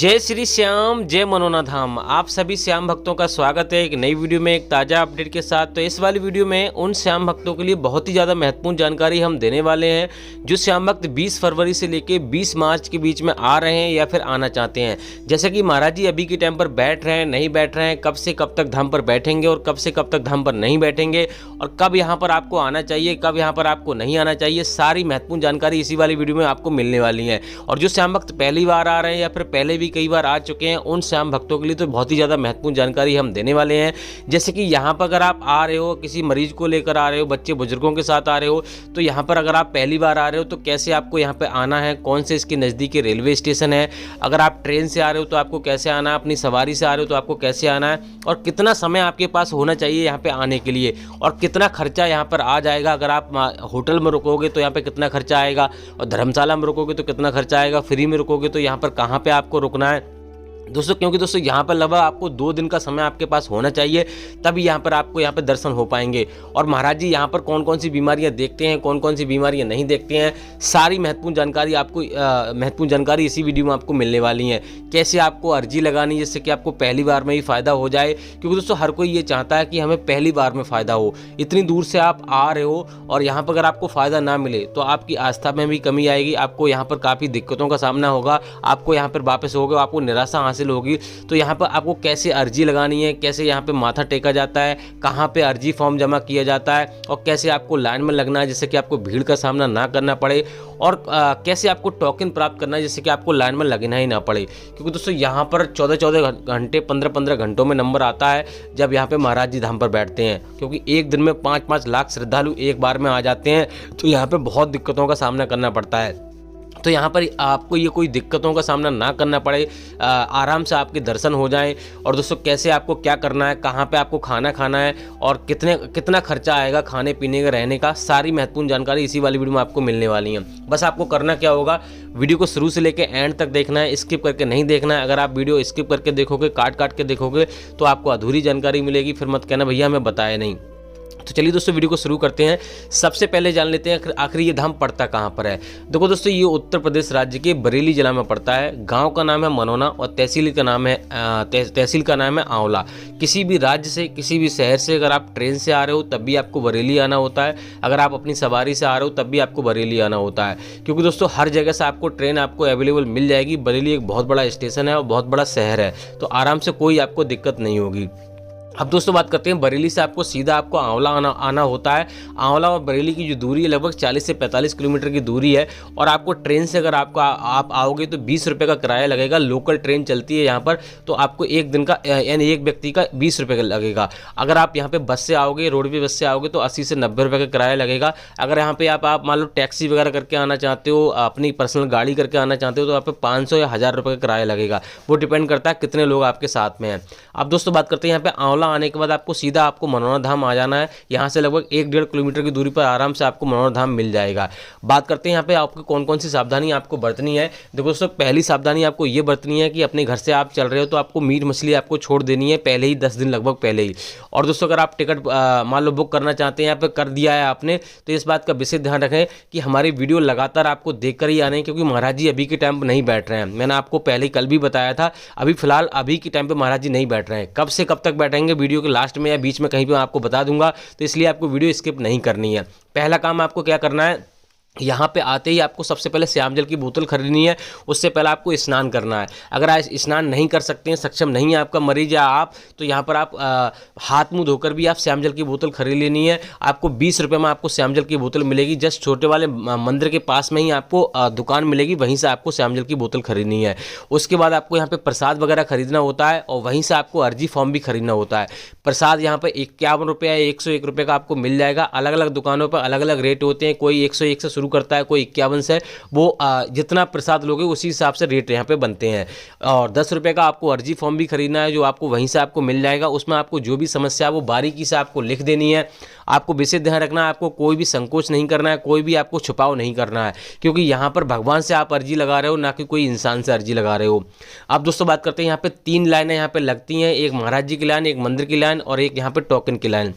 जय श्री श्याम, जय मनोना धाम। आप सभी श्याम भक्तों का स्वागत है एक नई वीडियो में, एक ताज़ा अपडेट के साथ। तो इस वाली वीडियो में उन श्याम भक्तों के लिए बहुत ही ज़्यादा महत्वपूर्ण जानकारी हम देने वाले हैं जो श्याम भक्त 20 फरवरी से लेकर 20 मार्च के बीच में आ रहे हैं या फिर आना चाहते हैं। जैसे कि महाराज जी अभी के टाइम पर बैठ रहे हैं, नहीं बैठ रहे हैं, कब से कब तक धाम पर बैठेंगे और कब से कब तक धाम पर नहीं बैठेंगे, और कब यहाँ पर आपको आना चाहिए, कब यहाँ पर आपको नहीं आना चाहिए, सारी महत्वपूर्ण जानकारी इसी वाली वीडियो में आपको मिलने वाली है। और जो श्याम भक्त पहली बार आ रहे हैं या फिर पहले भी कई बार आ चुके हैं, उन श्याम भक्तों के लिए तो बहुत ही ज़्यादा महत्वपूर्ण जानकारी हम देने वाले हैं। जैसे कि यहाँ पर अगर आप आ रहे हो, किसी मरीज को लेकर आ रहे हो, बच्चे बुजुर्गों के साथ आ रहे हो, तो यहाँ पर अगर आप पहली बार आ रहे हो तो कैसे आपको यहाँ पे आना है, कौन से इसके नज़दीकी रेलवे स्टेशन है, अगर आप ट्रेन से आ रहे हो तो आपको कैसे आना है, अपनी सवारी से आ रहे हो तो आपको कैसे आना है, और कितना समय आपके पास होना चाहिए यहाँ पे आने के लिए, और कितना खर्चा यहाँ पर आ जाएगा। अगर आप होटल में रुकोगे तो यहाँ पे कितना खर्चा आएगा, और धर्मशाला में रुकोगे तो कितना खर्चा आएगा, फ्री में रुकोगे तो यहाँ पर कहाँ पे आपको रुकना है दोस्तों। क्योंकि दोस्तों यहाँ पर लगभग आपको 2 दिन का समय आपके पास होना चाहिए, तभी यहाँ पर आपको यहाँ पर दर्शन हो पाएंगे। और महाराज जी यहाँ पर कौन कौन सी बीमारियाँ देखते हैं, कौन कौन सी बीमारियाँ नहीं देखते हैं, सारी महत्वपूर्ण जानकारी इसी वीडियो में आपको मिलने वाली है। कैसे आपको अर्जी लगानी है जिससे कि आपको पहली बार में ही फ़ायदा हो जाए, क्योंकि दोस्तों हर कोई ये चाहता है कि हमें पहली बार में फ़ायदा हो। इतनी दूर से आप आ रहे हो और यहाँ पर अगर आपको फ़ायदा ना मिले तो आपकी आस्था में भी कमी आएगी, आपको यहाँ पर काफ़ी दिक्कतों का सामना होगा, आपको यहाँ पर वापस होगा, आपको निराशा हासिल होगी। तो यहाँ पर आपको कैसे अर्जी लगानी है, कैसे यहाँ पे माथा टेका जाता है, कहाँ पे अर्जी फॉर्म जमा किया जाता है, और कैसे आपको लाइन में लगना है जिससे कि आपको भीड़ का सामना ना करना पड़े, और कैसे आपको टोकन प्राप्त करना है जिससे कि आपको लाइन में लगना ही ना पड़े। क्योंकि दोस्तों यहाँ पर 14-14 घंटे 15-15 घंटों में नंबर आता है जब यहाँ पे महाराज जी धाम पर बैठते हैं, क्योंकि एक दिन में 5-5 लाख श्रद्धालु एक बार में आ जाते हैं। तो यहाँ पे बहुत दिक्कतों का सामना करना पड़ता है। तो यहाँ पर आपको ये कोई दिक्कतों का सामना ना करना पड़े, आराम से आपके दर्शन हो जाएं। और दोस्तों कैसे आपको क्या करना है, कहाँ पे आपको खाना खाना है, और कितना खर्चा आएगा खाने पीने का, रहने का, सारी महत्वपूर्ण जानकारी इसी वाली वीडियो में आपको मिलने वाली है। बस आपको करना क्या होगा, वीडियो को शुरू से लेकर एंड तक देखना है, स्किप करके नहीं देखना है। अगर आप वीडियो स्किप करके देखोगे, काट के देखोगे, तो आपको अधूरी जानकारी मिलेगी, फिर मत कहना भैया हमें बताया नहीं। तो चलिए दोस्तों वीडियो को शुरू करते हैं। सबसे पहले जान लेते हैं आखिर ये धाम पड़ता कहाँ पर है। देखो दोस्तों, ये उत्तर प्रदेश राज्य के बरेली जिला में पड़ता है। गांव का नाम है मनोना और तहसील का नाम है आंवला। किसी भी राज्य से, किसी भी शहर से अगर आप ट्रेन से आ रहे हो तब भी आपको बरेली आना होता है, अगर आप अपनी सवारी से आ रहे हो तब भी आपको बरेली आना होता है। क्योंकि दोस्तों हर जगह से आपको ट्रेन आपको अवेलेबल मिल जाएगी। बरेली एक बहुत बड़ा स्टेशन है और बहुत बड़ा शहर है, तो आराम से कोई आपको दिक्कत नहीं होगी। अब दोस्तों बात करते हैं बरेली से आपको सीधा आपको आंवला आना होता है। आंवला और बरेली की जो दूरी है लगभग 40 से 45 किलोमीटर की दूरी है। और आपको ट्रेन से अगर आप आओगे तो 20 रुपये का किराया लगेगा। लोकल ट्रेन चलती है यहाँ पर, तो आपको एक दिन का यानी एक व्यक्ति का 20 रुपये का लगेगा। अगर आप यहाँ पे बस से आओगे, रोडवे बस से आओगे, तो 80 से 90 रुपये का किराया लगेगा। अगर यहाँ पे आप मान लो टैक्सी वगैरह करके आना चाहते हो, अपनी पर्सनल गाड़ी करके आना चाहते हो, तो आप पे 500 या 1000 रुपये का किराया लगेगा। वो डिपेंड करता है कितने लोग आपके साथ में हैं। अब दोस्तों बात करते हैं यहाँ पे आंवला आने के बाद आपको सीधा आपको मनोना धाम आ जाना है। यहाँ से लगभग 1-1.5 किलोमीटर की दूरी पर आराम से आपको मनोना धाम मिल जाएगा। बात करते हैं यहाँ पे आपको कौन कौन सी सावधानी आपको बरतनी है। देखो दोस्तों, पहली सावधानी आपको ये बरतनी है कि अपने घर से आप चल रहे हो तो आपको मीट मछली आपको छोड़ देनी है पहले ही, 10 दिन लगभग पहले ही। और दोस्तों अगर आप टिकट मान लो बुक करना चाहते हैं, यहाँ पे कर दिया है आपने, तो इस बात का विशेष ध्यान रखें कि हमारी वीडियो लगातार आपको देखकर ही आने, क्योंकि महाराज जी अभी के टाइम पर नहीं बैठ रहे हैं। मैंने आपको पहले कल भी बताया था, अभी फिलहाल अभी के टाइम पर महाराज जी नहीं बैठ रहे हैं। कब से कब तक बैठेंगे वीडियो के लास्ट में या बीच में कहीं पे आपको बता दूंगा, तो इसलिए आपको वीडियो स्किप नहीं करनी है। पहला काम आपको क्या करना है, यहाँ पे आते ही आपको सबसे पहले श्याम जल की बोतल खरीदनी है। उससे पहले आपको स्नान करना है। अगर आप स्नान नहीं कर सकते हैं, सक्षम नहीं है आपका मरीज या आप, तो यहाँ पर आप हाथ मुंह धोकर भी आप श्याम जल की बोतल खरीद लेनी है। आपको 20 रुपये में आपको श्याम जल की बोतल मिलेगी। जस्ट छोटे वाले मंदिर के पास में ही आपको दुकान मिलेगी, वहीं से आपको श्याम जल की बोतल खरीदनी है। उसके बाद आपको यहाँ पर प्रसाद वगैरह खरीदना होता है, और वहीं से आपको अर्जी फॉर्म भी खरीदना होता है। प्रसाद यहाँ पर 51 रुपये या 101 रुपये का आपको मिल जाएगा। अलग अलग दुकानों पर अलग अलग रेट होते हैं, कोई 101 से शुरू करता है, कोई 51 से। वो जितना प्रसाद लोगे उसी हिसाब से रेट यहाँ पे बनते हैं। और 10 रुपये का आपको अर्जी फॉर्म भी खरीदना है, जो आपको वहीं से आपको मिल जाएगा। उसमें आपको जो भी समस्या है वो बारीकी से आपको लिख देनी है। आपको विशेष ध्यान रखना है, आपको कोई भी संकोच नहीं करना है, कोई भी आपको छुपाव नहीं करना है, क्योंकि यहाँ पर भगवान से आप अर्जी लगा रहे हो, ना कि कोई इंसान से अर्जी लगा रहे हो। अब दोस्तों बात करते हैं, यहाँ पे 3 लाइनें यहाँ पे लगती हैं, एक महाराज जी की लाइन, एक मंदिर की लाइन और एक यहाँ पे टोकन की लाइन।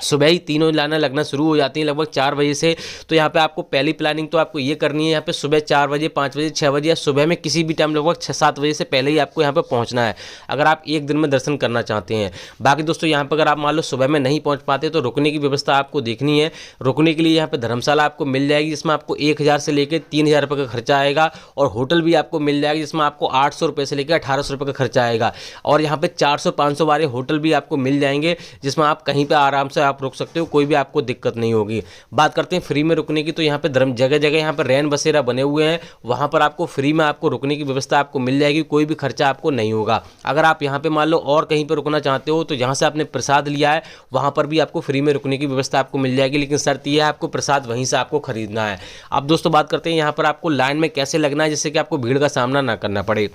सुबह ही तीनों लाइनें लगना शुरू हो जाती हैं लगभग 4 बजे से। तो यहाँ पे आपको पहली प्लानिंग तो आपको ये करनी है, यहाँ पे सुबह 4 बजे, 5 बजे, 6 बजे या सुबह में किसी भी टाइम लगभग 6-7 बजे से पहले ही आपको यहाँ पे पहुँचना है, अगर आप एक दिन में दर्शन करना चाहते हैं। बाकी दोस्तों यहाँ पर अगर आप मान लो सुबह में नहीं पहुँच पाते तो रुकने की व्यवस्था आपको देखनी है। रुकने के लिए यहाँ पर धर्मशाला आपको मिल जाएगी, जिसमें आपको 1000 से लेकर 3000 रुपये का खर्चा आएगा, और होटल भी आपको मिल जाएगा जिसमें आपको 800 रुपये से लेकर 1800 रुपये का खर्चा आएगा। और यहाँ पे 400-500 वाले होटल भी आपको मिल जाएंगे, जिसमें आप कहीं पे आराम से आप रुक सकते हो, कोई भी आपको दिक्कत नहीं होगी। बात करते हैं फ्री में रुकने की, तो यहाँ पे जगह जगह यहाँ पर रैन बसेरा बने हुए हैं, वहाँ पर आपको फ्री में आपको रुकने की व्यवस्था आपको मिल जाएगी, कोई भी खर्चा आपको नहीं होगा। अगर आप यहाँ पे मान लो और कहीं पर रुकना चाहते हो तो जहाँ से आपने प्रसाद लिया है वहाँ पर भी आपको फ्री में रुकने की व्यवस्था आपको मिल जाएगी, लेकिन शर्त यह है आपको प्रसाद वहीं से आपको खरीदना है। अब दोस्तों बात करते हैं यहाँ पर आपको लाइन में कैसे लगना है जिससे कि आपको भीड़ का सामना ना करना पड़े।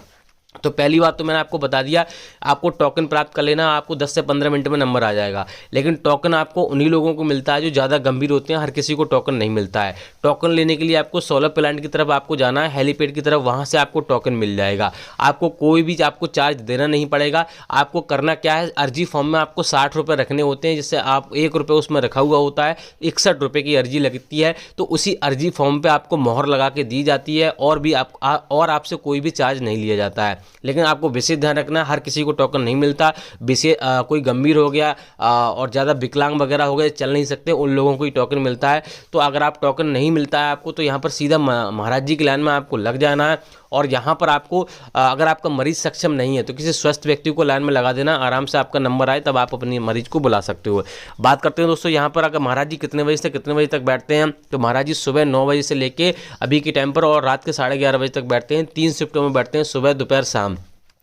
तो पहली बात तो मैंने आपको बता दिया, आपको टोकन प्राप्त कर लेना, आपको 10 से 15 मिनट में नंबर आ जाएगा। लेकिन टोकन आपको उन्हीं लोगों को मिलता है जो ज़्यादा गंभीर होते हैं, हर किसी को टोकन नहीं मिलता है। टोकन लेने के लिए आपको सोलर प्लांट की तरफ आपको जाना है, हेलीपैड की तरफ, वहाँ से आपको टोकन मिल जाएगा। आपको कोई भी आपको चार्ज देना नहीं पड़ेगा। आपको करना क्या है, अर्जी फॉर्म में आपको 60 रुपये रखने होते हैं, जिससे आप 1 रुपये उसमें रखा हुआ होता है, 61 रुपये की अर्जी लगती है। तो उसी अर्जी फॉर्म पर आपको मोहर लगा के दी जाती है, और भी आपसे कोई भी चार्ज नहीं लिया जाता है। लेकिन आपको विशेष ध्यान रखना है, हर किसी को टोकन नहीं मिलता। विशेष कोई गंभीर हो गया और ज़्यादा विकलांग वगैरह हो गए, चल नहीं सकते, उन लोगों को ही टोकन मिलता है। तो अगर आप टोकन नहीं मिलता है आपको, तो यहाँ पर सीधा महाराज जी की लाइन में आपको लग जाना है। और यहाँ पर आपको अगर आपका मरीज सक्षम नहीं है तो किसी स्वस्थ व्यक्ति को लाइन में लगा देना, आराम से आपका नंबर आए तब आप अपनी मरीज को बुला सकते हो। बात करते हैं दोस्तों यहाँ पर अगर महाराज जी कितने बजे से कितने बजे तक बैठते हैं, तो महाराज जी सुबह 9 बजे से लेके अभी के टाइम पर और रात के 11:30 बजे तक बैठते हैं। 3 शिफ्टों में बैठते हैं, सुबह, दोपहर, शाम।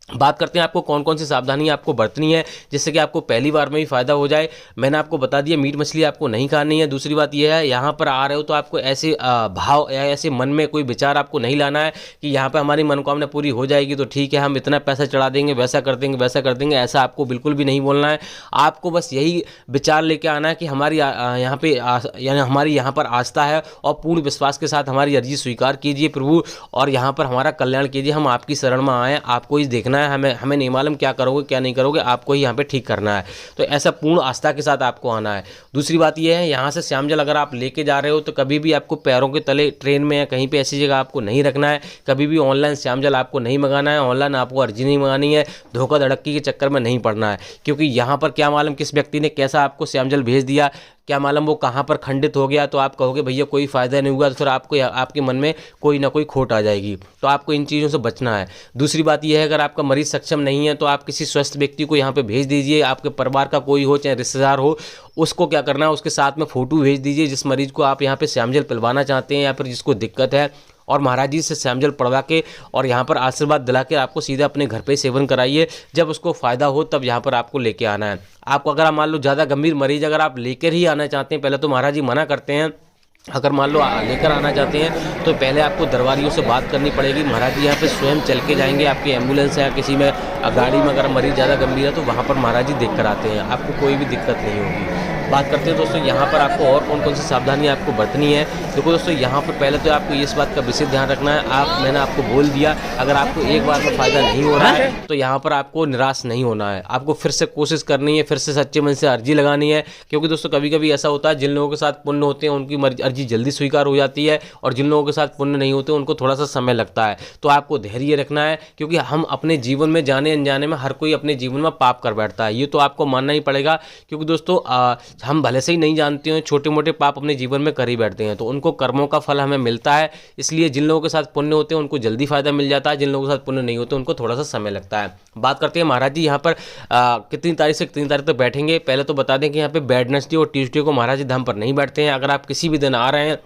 बात करते हैं आपको कौन कौन सी सावधानी आपको बरतनी है जिससे कि आपको पहली बार में ही फ़ायदा हो जाए। मैंने आपको बता दिया, मीट मछली आपको नहीं खानी है। दूसरी बात यह है, यहाँ पर आ रहे हो तो आपको ऐसे भाव या ऐसे मन में कोई विचार आपको नहीं लाना है कि यहाँ पर हमारी मनोकामना पूरी हो जाएगी तो ठीक है, हम इतना पैसा चढ़ा देंगे, वैसा कर देंगे, वैसा कर देंगे। ऐसा आपको बिल्कुल भी नहीं बोलना है। आपको बस यही विचार लेके आना है कि हमारी यहाँ पे यानी हमारी यहाँ पर आस्था है, और पूर्ण विश्वास के साथ हमारी अर्जी स्वीकार कीजिए प्रभु, और यहाँ पर हमारा कल्याण कीजिए। हम आपकी शरण में आए, आपको ही देखना है, हमें नहीं मालूम क्या करोगे क्या नहीं करोगे, आपको ही यहाँ पे ठीक करना है। तो ऐसा पूर्ण आस्था के साथ आपको आना है। दूसरी बात यह है, यहाँ से श्यामजल अगर आप लेके जा रहे हो तो कभी भी आपको पैरों के तले ट्रेन में या कहीं पे ऐसी जगह आपको नहीं रखना है। कभी भी ऑनलाइन श्यामजल आपको नहीं मंगाना है, ऑनलाइन आपको अर्जी नहीं मंगानी है, धोखा धड़क्की के चक्कर में नहीं पड़ना है। क्योंकि यहाँ पर क्या मालूम किस व्यक्ति ने कैसा आपको श्यामजल भेज दिया, क्या मालूम वो कहाँ पर खंडित हो गया, तो आप कहोगे भैया कोई फ़ायदा नहीं हुआ, तो फिर आपको आपके मन में कोई ना कोई खोट आ जाएगी। तो आपको इन चीज़ों से बचना है। दूसरी बात यह है, अगर आपका मरीज सक्षम नहीं है तो आप किसी स्वस्थ व्यक्ति को यहाँ पे भेज दीजिए, आपके परिवार का कोई हो चाहे रिश्तेदार हो, उसको क्या करना है, उसके साथ में फ़ोटो भेज दीजिए जिस मरीज़ को आप यहाँ पे श्यामजल पिलवाना चाहते हैं या फिर जिसको दिक्कत है, और महाराज जी से श्यामजल पढ़वा के और यहाँ पर आशीर्वाद दिला के आपको सीधा अपने घर पे सेवन कराइए। जब उसको फ़ायदा हो तब यहाँ पर आपको लेके आना है। आपको अगर मान लो ज़्यादा गंभीर मरीज अगर आप लेकर ही आना चाहते हैं, पहले तो महाराज जी मना करते हैं। अगर मान लो लेकर आना चाहते हैं तो पहले आपको दरबारियों से बात करनी पड़ेगी। महाराज जी यहाँ पे स्वयं चल के जाएंगे, आपकी एम्बुलेंस है या किसी में गाड़ी में अगर मरीज ज़्यादा गंभीर है तो वहाँ पर महाराज जी देख कर आते हैं, आपको कोई भी दिक्कत नहीं होगी। बात करते हैं दोस्तों यहाँ पर आपको और कौन कौन सी सावधानी आपको बरतनी है। देखो दोस्तों, यहाँ पर पहले तो आपको इस बात का विशेष ध्यान रखना है, मैंने आपको बोल दिया, अगर आपको एक बार में फ़ायदा नहीं हो रहा है तो यहाँ पर आपको निराश नहीं होना है। आपको फिर से कोशिश करनी है, फिर से सच्चे मन से अर्जी लगानी है। क्योंकि दोस्तों कभी कभी ऐसा होता है, जिन लोगों के साथ पुण्य होते हैं उनकी अर्जी जल्दी स्वीकार हो जाती है, और जिन लोगों के साथ पुण्य नहीं होते उनको थोड़ा सा समय लगता है। तो आपको धैर्य रखना है, क्योंकि हम अपने जीवन में जाने अनजाने में हर कोई अपने जीवन में पाप कर बैठता है, ये तो आपको मानना ही पड़ेगा। क्योंकि दोस्तों हम भले से ही नहीं जानते हैं, छोटे मोटे पाप अपने जीवन में कर ही बैठते हैं, तो उनको कर्मों का फल हमें मिलता है। इसलिए जिन लोगों के साथ पुण्य होते हैं उनको जल्दी फायदा मिल जाता है, जिन लोगों के साथ पुण्य नहीं होते उनको थोड़ा सा समय लगता है। बात करते हैं महाराज जी यहाँ पर कितनी तारीख से कितनी तारीख तक बैठेंगे। पहले तो बता दें कि यहाँ पे वेडनेसडे और ट्यूसडे को महाराज जी धाम पर नहीं बैठते हैं। अगर आप किसी भी दिन आ रहे हैं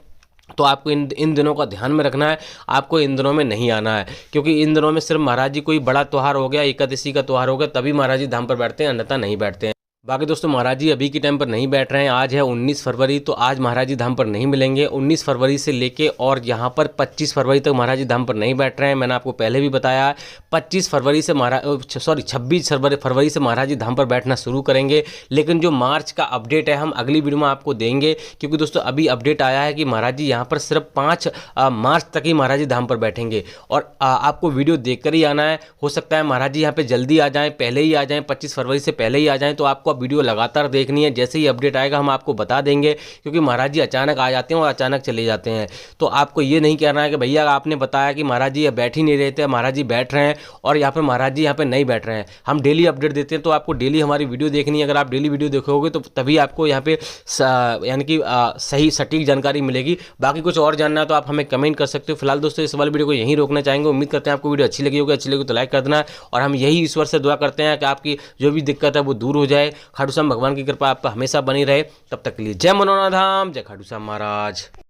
तो आपको इन दिनों का ध्यान में रखना है, आपको इन दिनों में नहीं आना है, क्योंकि इन दिनों में सिर्फ महाराज जी कोई बड़ा त्यौहार हो गया, एकादशी का त्यौहार हो गया, तभी महाराज जी धाम पर बैठते हैं, अन्यथा नहीं बैठते हैं। बाकी दोस्तों महाराज जी अभी के टाइम पर नहीं बैठ रहे हैं। आज है 19 फरवरी, तो आज महाराज जी धाम पर नहीं मिलेंगे। 19 फरवरी से लेके और यहाँ पर 25 फरवरी तक महाराज जी धाम पर नहीं बैठ रहे हैं। मैंने आपको पहले भी बताया 26 फरवरी से 26 फरवरी से महाराज जी धाम पर बैठना शुरू करेंगे। लेकिन जो मार्च का अपडेट है हम अगली वीडियो में आपको देंगे, क्योंकि दोस्तों अभी अपडेट आया है कि महाराज जी यहाँ पर सिर्फ 5 मार्च तक ही महाराज जी धाम पर बैठेंगे, और आपको वीडियो देखकर ही आना है। हो सकता है महाराज जी यहाँ पर जल्दी आ जाएँ, पहले ही आ जाएँ, 25 फरवरी से पहले ही आ जाएँ, तो आपको वीडियो लगातार देखनी है। जैसे ही अपडेट आएगा हम आपको बता देंगे, क्योंकि महाराज जी अचानक आ जाते हैं और अचानक चले जाते हैं। तो आपको ये नहीं कहना है कि भैया आपने बताया कि महाराज जी बैठ ही नहीं रहे थे, महाराज जी बैठ रहे हैं और यहाँ पे महाराज जी यहाँ पे नहीं बैठ रहे हैं। हम डेली अपडेट देते हैं, तो आपको डेली हमारी वीडियो देखनी है। अगर आप डेली वीडियो देखोगे तो तभी आपको यहाँ पे यानी कि सही सटीक जानकारी मिलेगी। बाकी कुछ और जानना है तो आप हमें कमेंट कर सकते हो। फिलहाल दोस्तों इस वाले वीडियो को यहीं रोकना चाहेंगे। उम्मीद करते हैं आपको वीडियो अच्छी लगी होगी। अच्छी लगी तो लाइक कर देना, और हम यही ईश्वर से दुआ करते हैं कि आपकी जो भी दिक्कत है वो दूर हो जाए। खाटू श्याम भगवान की कृपा आप पर हमेशा बनी रहे। तब तक के लिए जय मनोना धाम, जय खाटू श्याम महाराज।